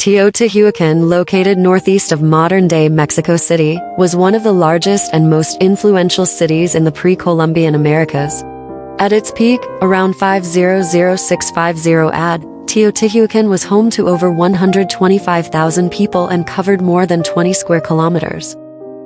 Teotihuacan, located northeast of modern-day Mexico City, was one of the largest and most influential cities in the pre-Columbian Americas. At its peak, around 500650 AD, Teotihuacan was home to over 125,000 people and covered more than 20 square kilometers.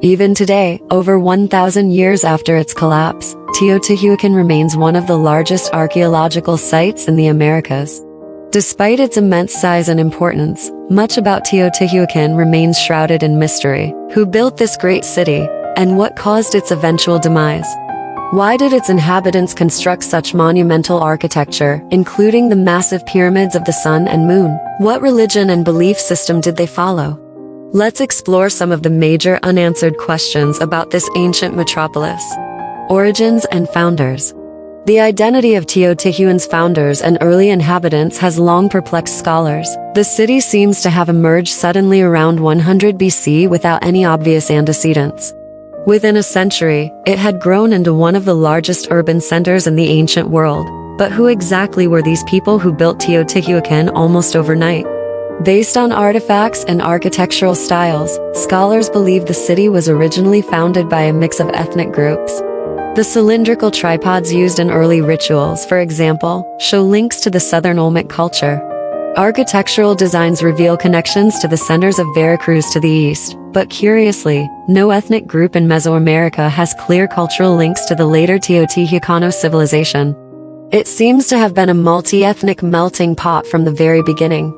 Even today, over 1,000 years after its collapse, Teotihuacan remains one of the largest archaeological sites in the Americas. Despite its immense size and importance, much about Teotihuacan remains shrouded in mystery. Who built this great city, and what caused its eventual demise? Why did its inhabitants construct such monumental architecture, including the massive pyramids of the sun and moon? What religion and belief system did they follow? Let's explore some of the major unanswered questions about this ancient metropolis. Origins and founders. The identity of Teotihuacan's founders and early inhabitants has long perplexed scholars. The city seems to have emerged suddenly around 100 BC without any obvious antecedents. Within a century, it had grown into one of the largest urban centers in the ancient world. But who exactly were these people who built Teotihuacan almost overnight? Based on artifacts and architectural styles, scholars believe the city was originally founded by a mix of ethnic groups. The cylindrical tripods used in early rituals, for example, show links to the southern Olmec culture. Architectural designs reveal connections to the centers of Veracruz to the east, but curiously, no ethnic group in Mesoamerica has clear cultural links to the later Teotihuacano civilization. It seems to have been a multi-ethnic melting pot from the very beginning.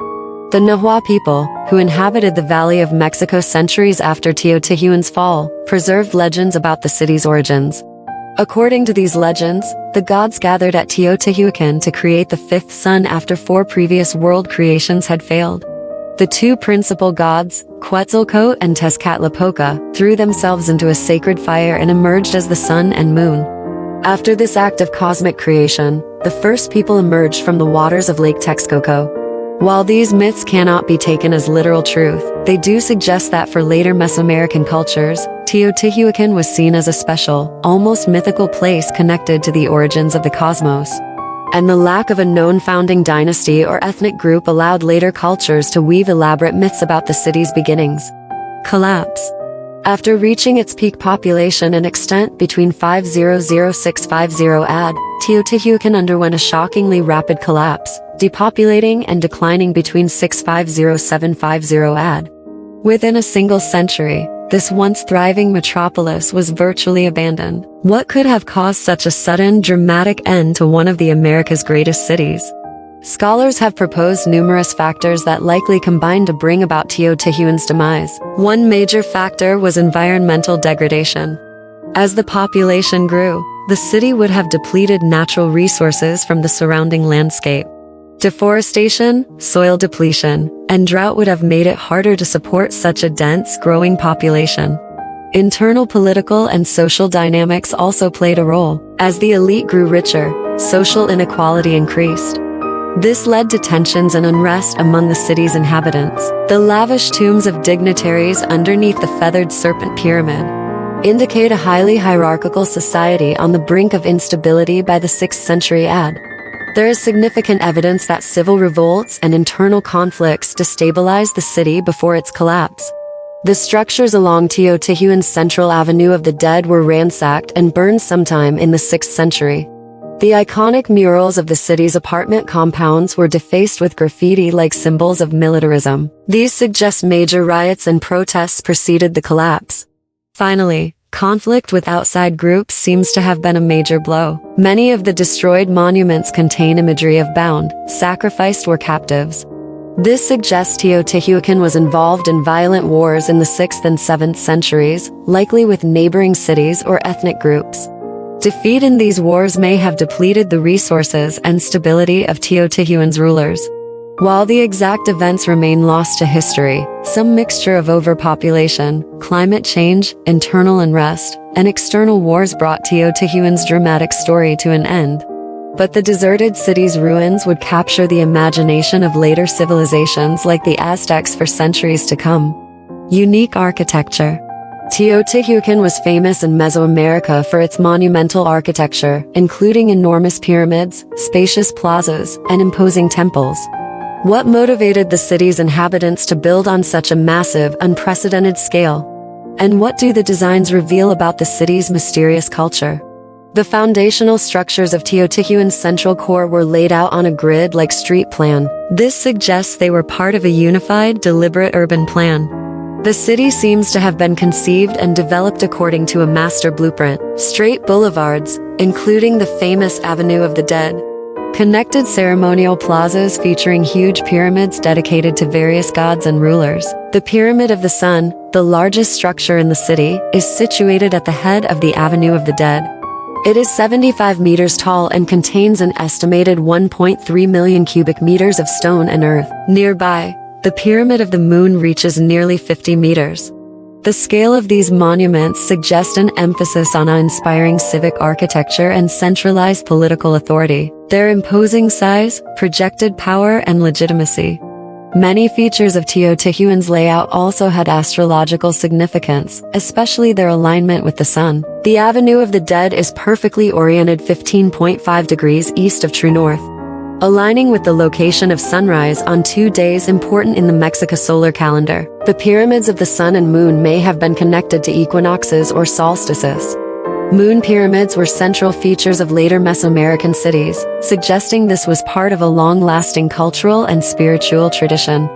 The Nahua people, who inhabited the Valley of Mexico centuries after Teotihuacan's fall, preserved legends about the city's origins. According to these legends, the gods gathered at Teotihuacan to create the fifth sun after 4 previous world creations had failed. The 2 principal gods, Quetzalcoatl and Tezcatlipoca, threw themselves into a sacred fire and emerged as the sun and moon. After this act of cosmic creation, the first people emerged from the waters of Lake Texcoco. While these myths cannot be taken as literal truth, they do suggest that for later Mesoamerican cultures, Teotihuacan was seen as a special, almost mythical place connected to the origins of the cosmos. And the lack of a known founding dynasty or ethnic group allowed later cultures to weave elaborate myths about the city's beginnings. Collapse. After reaching its peak population and extent between 500650 AD, Teotihuacan underwent a shockingly rapid collapse, depopulating and declining between 650750 AD. Within a single century, this once thriving metropolis was virtually abandoned. What could have caused such a sudden, dramatic end to one of the America's greatest cities? Scholars have proposed numerous factors that likely combined to bring about Teotihuacan's demise. One major factor was environmental degradation. As the population grew, the city would have depleted natural resources from the surrounding landscape. Deforestation, soil depletion, and drought would have made it harder to support such a dense, growing population. Internal political and social dynamics also played a role. As the elite grew richer, social inequality increased. This led to tensions and unrest among the city's inhabitants. The lavish tombs of dignitaries underneath the feathered serpent pyramid indicate a highly hierarchical society on the brink of instability by the 6th century AD. There is significant evidence that civil revolts and internal conflicts destabilized the city before its collapse. The structures along Teotihuacan's Central Avenue of the Dead were ransacked and burned sometime in the 6th century. The iconic murals of the city's apartment compounds were defaced with graffiti like symbols of militarism. These suggest major riots and protests preceded the collapse. Finally, conflict with outside groups seems to have been a major blow. Many of the destroyed monuments contain imagery of bound, sacrificed or captives. This suggests Teotihuacan was involved in violent wars in the 6th and 7th centuries, likely with neighboring cities or ethnic groups. Defeat in these wars may have depleted the resources and stability of Teotihuacan's rulers. While the exact events remain lost to history, some mixture of overpopulation, climate change, internal unrest, and external wars brought Teotihuacan's dramatic story to an end. But the deserted city's ruins would capture the imagination of later civilizations like the Aztecs for centuries to come. Unique architecture. Teotihuacan was famous in Mesoamerica for its monumental architecture, including enormous pyramids, spacious plazas, and imposing temples. What motivated the city's inhabitants to build on such a massive, unprecedented scale? And what do the designs reveal about the city's mysterious culture? The foundational structures of Teotihuacan's central core were laid out on a grid-like street plan. This suggests they were part of a unified, deliberate urban plan. The city seems to have been conceived and developed according to a master blueprint. Straight boulevards, including the famous Avenue of the Dead, connected ceremonial plazas featuring huge pyramids dedicated to various gods and rulers. The Pyramid of the Sun, the largest structure in the city, is situated at the head of the Avenue of the Dead. It is 75 meters tall and contains an estimated 1.3 million cubic meters of stone and earth. Nearby, the Pyramid of the Moon reaches nearly 50 meters. The scale of these monuments suggests an emphasis on inspiring civic architecture and centralized political authority. Their imposing size, projected power, and legitimacy. Many features of Teotihuacan's layout also had astrological significance, especially their alignment with the sun. The Avenue of the Dead is perfectly oriented 15.5 degrees east of true north, aligning with the location of sunrise on 2 days important in the Mexican solar calendar. The pyramids of the sun and moon may have been connected to equinoxes or solstices. Moon pyramids were central features of later Mesoamerican cities, suggesting this was part of a long-lasting cultural and spiritual tradition.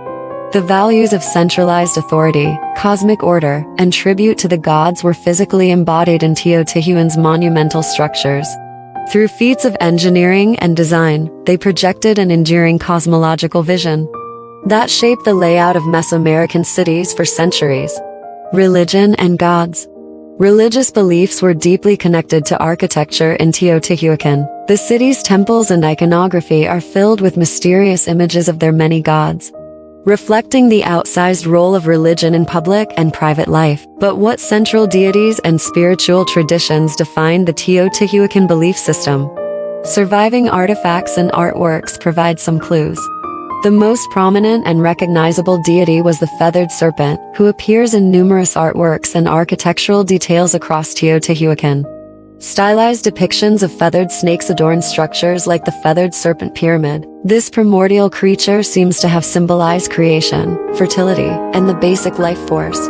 The values of centralized authority, cosmic order, and tribute to the gods were physically embodied in Teotihuacan's monumental structures. Through feats of engineering and design, they projected an enduring cosmological vision that shaped the layout of Mesoamerican cities for centuries. Religion and gods. Religious beliefs were deeply connected to architecture in Teotihuacan. The city's temples and iconography are filled with mysterious images of their many gods, reflecting the outsized role of religion in public and private life. But what central deities and spiritual traditions define the Teotihuacan belief system? Surviving artifacts and artworks provide some clues. The most prominent and recognizable deity was the feathered serpent, who appears in numerous artworks and architectural details across Teotihuacan. Stylized depictions of feathered snakes adorn structures like the feathered serpent pyramid. This primordial creature seems to have symbolized creation, fertility, and the basic life force.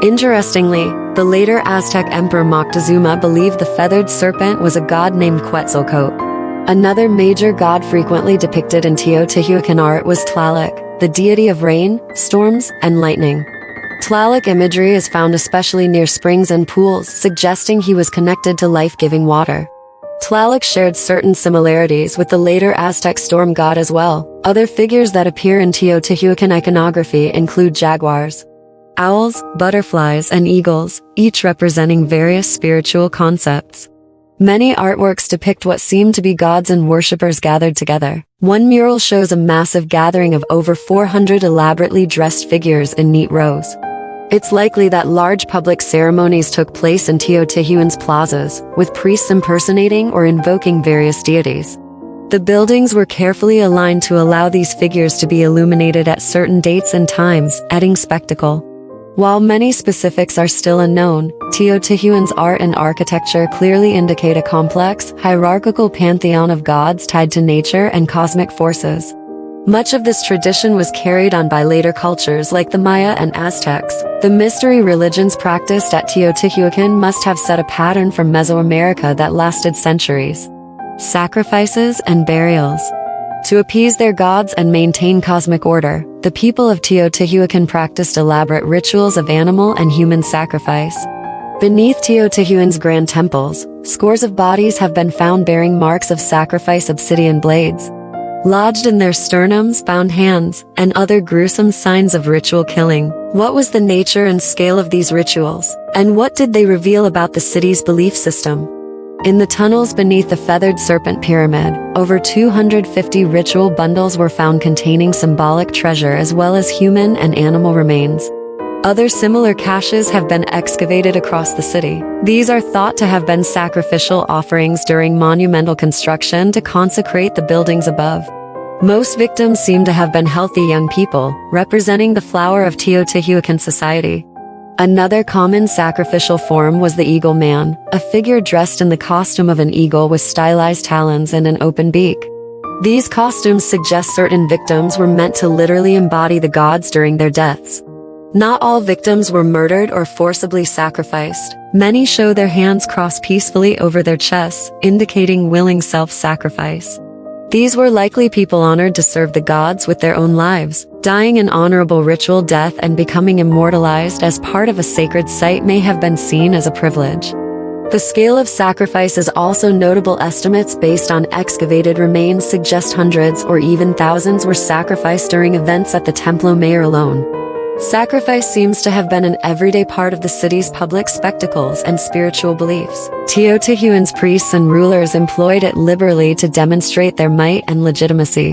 Interestingly, the later Aztec emperor Moctezuma believed the feathered serpent was a god named Quetzalcoatl. Another major god frequently depicted in Teotihuacan art was Tlaloc, the deity of rain, storms, and lightning. Tlaloc imagery is found especially near springs and pools, suggesting he was connected to life-giving water. Tlaloc shared certain similarities with the later Aztec storm god as well. Other figures that appear in Teotihuacan iconography include jaguars, owls, butterflies, and eagles, each representing various spiritual concepts. Many artworks depict what seem to be gods and worshippers gathered together. One mural shows a massive gathering of over 400 elaborately dressed figures in neat rows. It's likely that large public ceremonies took place in Teotihuacan's plazas, with priests impersonating or invoking various deities. The buildings were carefully aligned to allow these figures to be illuminated at certain dates and times, adding spectacle. While many specifics are still unknown, Teotihuacan's art and architecture clearly indicate a complex, hierarchical pantheon of gods tied to nature and cosmic forces. Much of this tradition was carried on by later cultures like the Maya and Aztecs. The mystery religions practiced at Teotihuacan must have set a pattern from Mesoamerica that lasted centuries. Sacrifices and burials. To appease their gods and maintain cosmic order, the people of Teotihuacan practiced elaborate rituals of animal and human sacrifice. Beneath Teotihuacan's grand temples, scores of bodies have been found bearing marks of sacrifice, obsidian blades lodged in their sternums, bound hands, and other gruesome signs of ritual killing. What was the nature and scale of these rituals, and what did they reveal about the city's belief system? In the tunnels beneath the feathered serpent pyramid, over 250 ritual bundles were found containing symbolic treasure as well as human and animal remains. Other similar caches have been excavated across the city. These are thought to have been sacrificial offerings during monumental construction to consecrate the buildings above. Most victims seem to have been healthy young people, representing the flower of Teotihuacan society. Another common sacrificial form was the eagle man, a figure dressed in the costume of an eagle with stylized talons and an open beak. These costumes suggest certain victims were meant to literally embody the gods during their deaths. Not all victims were murdered or forcibly sacrificed. Many show their hands crossed peacefully over their chests, indicating willing self-sacrifice. These were likely people honored to serve the gods with their own lives. Dying an honorable ritual death and becoming immortalized as part of a sacred site may have been seen as a privilege. The scale of sacrifice is also notable. Estimates based on excavated remains suggest hundreds or even thousands were sacrificed during events at the Templo Mayor alone. Sacrifice seems to have been an everyday part of the city's public spectacles and spiritual beliefs. Teotihuacan's priests and rulers employed it liberally to demonstrate their might and legitimacy.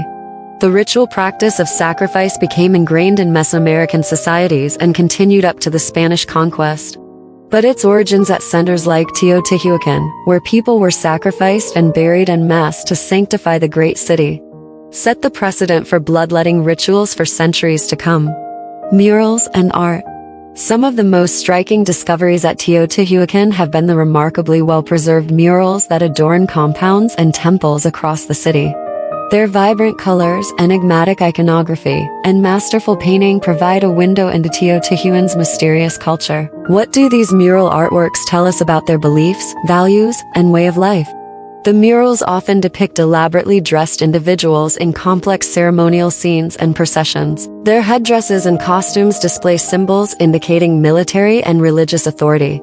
The ritual practice of sacrifice became ingrained in Mesoamerican societies and continued up to the Spanish conquest. But its origins at centers like Teotihuacan, where people were sacrificed and buried en masse to sanctify the great city, set the precedent for bloodletting rituals for centuries to come. Murals and art. Some of the most striking discoveries at Teotihuacan have been the remarkably well-preserved murals that adorn compounds and temples across the city. Their vibrant colors, enigmatic iconography, and masterful painting provide a window into Teotihuacan's mysterious culture. What do these mural artworks tell us about their beliefs, values, and way of life? The murals often depict elaborately dressed individuals in complex ceremonial scenes and processions. Their headdresses and costumes display symbols indicating military and religious authority.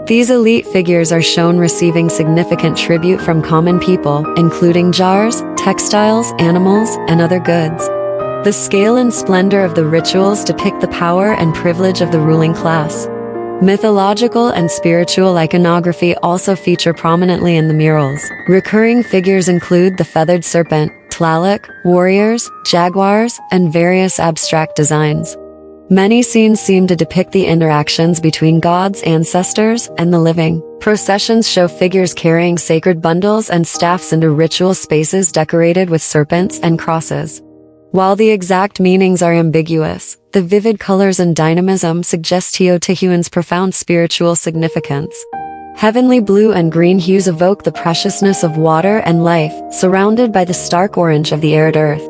These elite figures are shown receiving significant tribute from common people, including jars, textiles, animals, and other goods. The scale and splendor of the rituals depict the power and privilege of the ruling class. Mythological and spiritual iconography also feature prominently in the murals. Recurring figures include the feathered serpent, Tlaloc, warriors, jaguars, and various abstract designs. Many scenes seem to depict the interactions between gods, ancestors, and the living. Processions show figures carrying sacred bundles and staffs into ritual spaces decorated with serpents and crosses. While the exact meanings are ambiguous, the vivid colors and dynamism suggest Teotihuacan's profound spiritual significance. Heavenly blue and green hues evoke the preciousness of water and life, surrounded by the stark orange of the arid earth.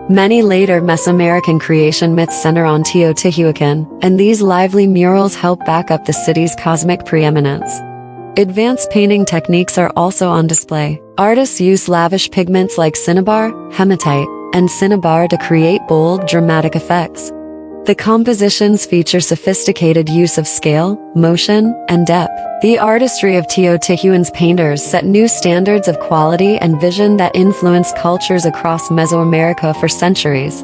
Many later Mesoamerican creation myths center on Teotihuacan, and these lively murals help back up the city's cosmic preeminence. Advanced painting techniques are also on display. Artists use lavish pigments like cinnabar, hematite, and cinnabar to create bold, dramatic effects. The compositions feature sophisticated use of scale, motion, and depth. The artistry of Teotihuacan's painters set new standards of quality and vision that influenced cultures across Mesoamerica for centuries.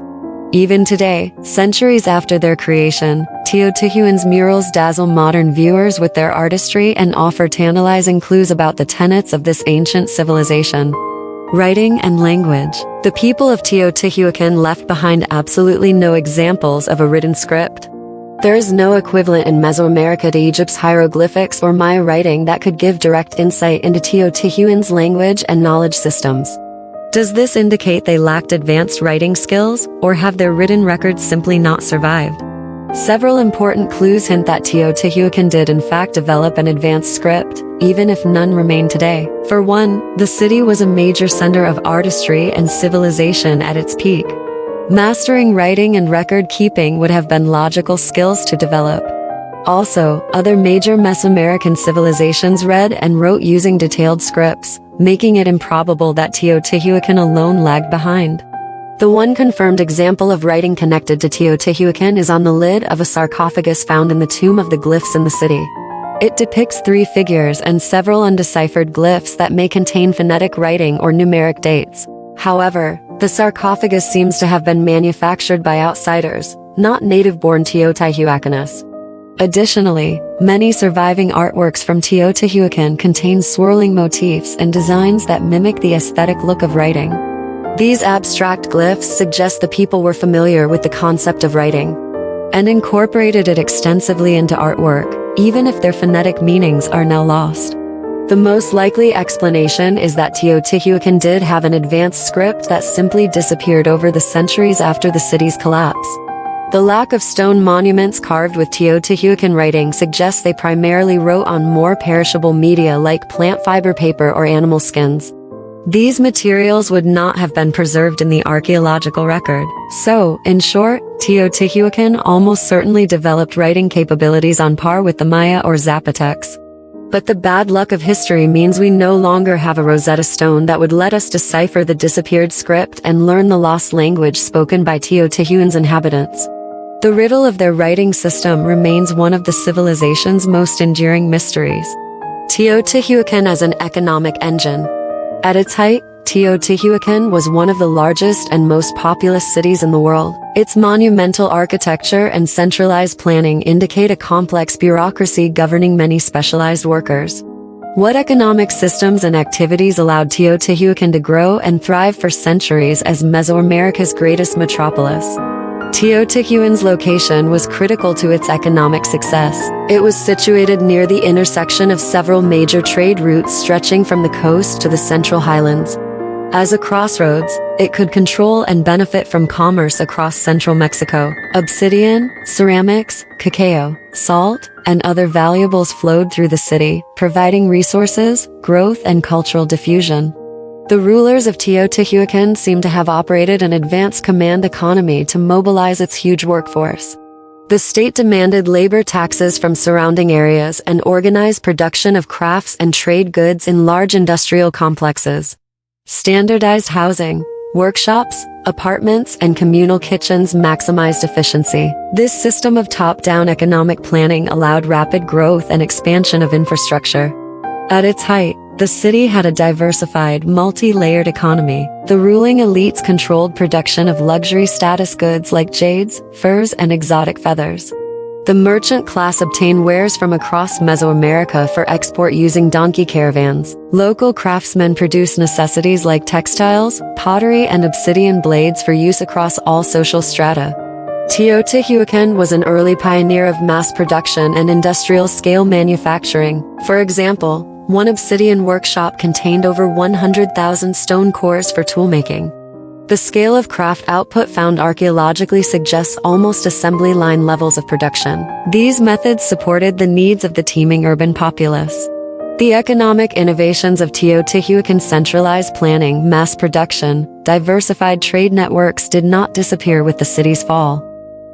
Even today, centuries after their creation, Teotihuacan's murals dazzle modern viewers with their artistry and offer tantalizing clues about the tenets of this ancient civilization. Writing and language. The people of Teotihuacan left behind absolutely no examples of a written script. There is no equivalent in Mesoamerica to Egypt's hieroglyphics or Maya writing that could give direct insight into Teotihuacan's language and knowledge systems. Does this indicate they lacked advanced writing skills, or have their written records simply not survived? Several important clues hint that Teotihuacan did in fact develop an advanced script, even if none remain today. For one, the city was a major center of artistry and civilization at its peak. Mastering writing and record-keeping would have been logical skills to develop. Also, other major Mesoamerican civilizations read and wrote using detailed scripts, making it improbable that Teotihuacan alone lagged behind. The one confirmed example of writing connected to Teotihuacan is on the lid of a sarcophagus found in the Tomb of the Glyphs in the city. It depicts 3 figures and several undeciphered glyphs that may contain phonetic writing or numeric dates. However, the sarcophagus seems to have been manufactured by outsiders, not native-born Teotihuacanists. Additionally, many surviving artworks from Teotihuacan contain swirling motifs and designs that mimic the aesthetic look of writing. These abstract glyphs suggest the people were familiar with the concept of writing and incorporated it extensively into artwork, even if their phonetic meanings are now lost. The most likely explanation is that Teotihuacan did have an advanced script that simply disappeared over the centuries after the city's collapse. The lack of stone monuments carved with Teotihuacan writing suggests they primarily wrote on more perishable media like plant fiber paper or animal skins. These materials would not have been preserved in the archaeological record. So, in short, Teotihuacan almost certainly developed writing capabilities on par with the Maya or Zapotecs. But the bad luck of history means we no longer have a Rosetta Stone that would let us decipher the disappeared script and learn the lost language spoken by Teotihuacan's inhabitants. The riddle of their writing system remains one of the civilization's most enduring mysteries. Teotihuacan as an economic engine. At its height, Teotihuacan was one of the largest and most populous cities in the world. Its monumental architecture and centralized planning indicate a complex bureaucracy governing many specialized workers. What economic systems and activities allowed Teotihuacan to grow and thrive for centuries as Mesoamerica's greatest metropolis? Teotihuacan's location was critical to its economic success. It was situated near the intersection of several major trade routes stretching from the coast to the central highlands. As a crossroads, it could control and benefit from commerce across central Mexico. Obsidian, ceramics, cacao, salt, and other valuables flowed through the city, providing resources, growth, and cultural diffusion. The rulers of Teotihuacan seem to have operated an advanced command economy to mobilize its huge workforce. The state demanded labor taxes from surrounding areas and organized production of crafts and trade goods in large industrial complexes. Standardized housing, workshops, apartments, and communal kitchens maximized efficiency. This system of top-down economic planning allowed rapid growth and expansion of infrastructure. At its height, the city had a diversified, multi-layered economy. The ruling elites controlled production of luxury status goods like jades, furs, and exotic feathers. The merchant class obtained wares from across Mesoamerica for export using donkey caravans. Local craftsmen produced necessities like textiles, pottery, and obsidian blades for use across all social strata. Teotihuacan was an early pioneer of mass production and industrial-scale manufacturing. For example, one obsidian workshop contained over 100,000 stone cores for toolmaking. The scale of craft output found archaeologically suggests almost assembly line levels of production. These methods supported the needs of the teeming urban populace. The economic innovations of Teotihuacan's centralized planning, mass production, diversified trade networks did not disappear with the city's fall.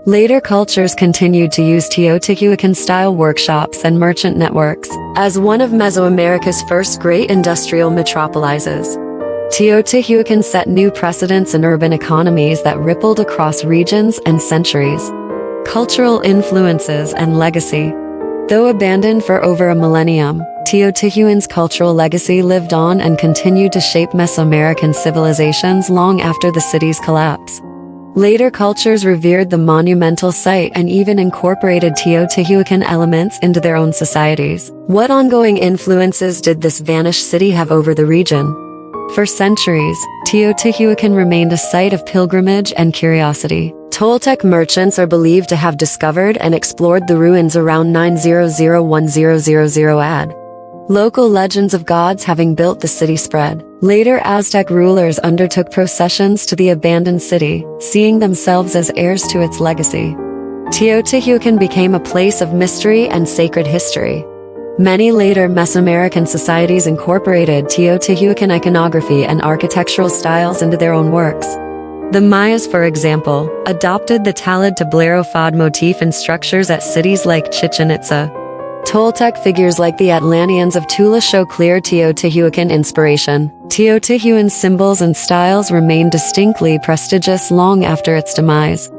Later cultures continued to use Teotihuacan-style workshops and merchant networks. As one of Mesoamerica's first great industrial metropolises, Teotihuacan set new precedents in urban economies that rippled across regions and centuries. Cultural influences and legacy. Though abandoned for over a millennium, Teotihuacan's cultural legacy lived on and continued to shape Mesoamerican civilizations long after the city's collapse. Later cultures revered the monumental site and even incorporated Teotihuacan elements into their own societies. What ongoing influences did this vanished city have over the region? For centuries, Teotihuacan remained a site of pilgrimage and curiosity. Toltec merchants are believed to have discovered and explored the ruins around 900-1000 AD. Local legends of gods having built the city spread. Later Aztec rulers undertook processions to the abandoned city, seeing themselves as heirs to its legacy. Teotihuacan became a place of mystery and sacred history. Many later Mesoamerican societies incorporated Teotihuacan iconography and architectural styles into their own works. The Mayas, for example, adopted the talud tablero fad motif in structures at cities like Chichen Itza. Toltec figures like the Atlanteans of Tula show clear Teotihuacan inspiration. Teotihuacan symbols and styles remained distinctly prestigious long after its demise.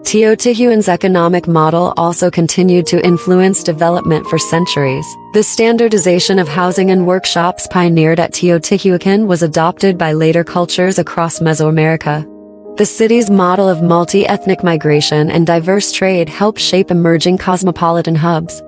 Teotihuacan's economic model also continued to influence development for centuries. The standardization of housing and workshops pioneered at Teotihuacan was adopted by later cultures across Mesoamerica. The city's model of multi-ethnic migration and diverse trade helped shape emerging cosmopolitan hubs.